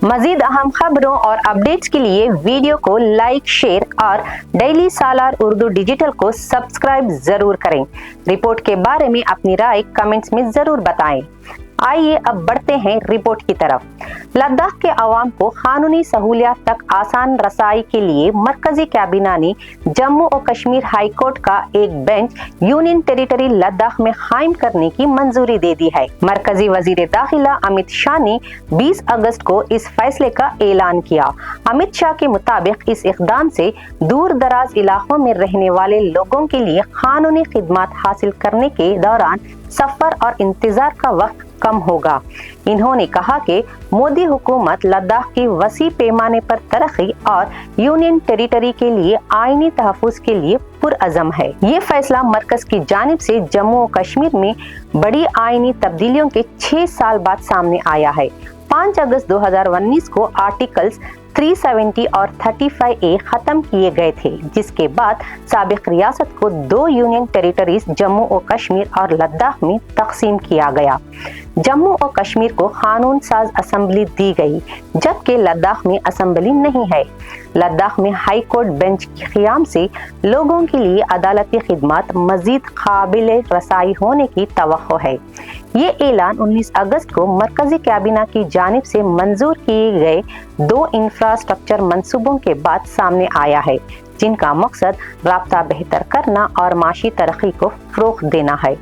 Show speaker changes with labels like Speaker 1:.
Speaker 1: मजीद अहम खबरों और अपडेट्स के लिए वीडियो को लाइक, शेयर और डेली सालार उर्दू डिजिटल को सब्सक्राइब जरूर करें। रिपोर्ट के बारे में अपनी राय कमेंट्स में जरूर बताएं। आइए अब बढ़ते हैं रिपोर्ट की तरफ। लद्दाख के अवाम को कानूनी सहूलियात तक आसान रसाई के लिए मरकजी कैबिना ने जम्मू और कश्मीर हाई कोर्ट का एक बेंच यूनियन टेरिटरी लद्दाख में कायम करने की मंजूरी दे दी है। मरकजी वजीर दाखिला अमित शाह ने 20 अगस्त को इस फैसले का ऐलान किया। अमित शाह के मुताबिक इस इक़दाम से दूर दराज इलाकों में रहने वाले लोगों के लिए कानूनी खिदमात हासिल करने के दौरान सफर और इंतजार का वक्त कम होगा। इन्होंने कहा कि मोदी हुकूमत लद्दाख की वसी पैमाने पर तरक्की और यूनियन टेरिटरी के लिए आईनी तहफ़्फ़ुज़ के लिए पुरअज़म है। ये फैसला मरकज की जानिब से जम्मू और कश्मीर में बड़ी आईनी तब्दीलियों के 6 साल बाद सामने आया है। 5 अगस्त 2019 को आर्टिकल्स 370 और 35A खत्म किए गए थे, जिसके बाद साबिक रियासत को 2 यूनियन टेरिटरीज जम्मू और कश्मीर और लद्दाख में तकसीम किया गया। जम्मू और कश्मीर को कानून साज असेंबली दी गई, जबकि लद्दाख में असेंबली नहीं है। लद्दाख में हाई कोर्ट बेंच के क़याम से लोगों के लिए अदालती खिदमात मजीद काबिल रसाई होने की तवक्को है। ये ऐलान 19 अगस्त को मरकजी कैबिना की जानिब से मंजूर किए गए 2 इंफ्रास्ट्रक्चर मंसूबों के बाद सामने आया है, जिनका मकसद राब्ता बेहतर करना और माशी तरक्की को फ़रोग़ देना है।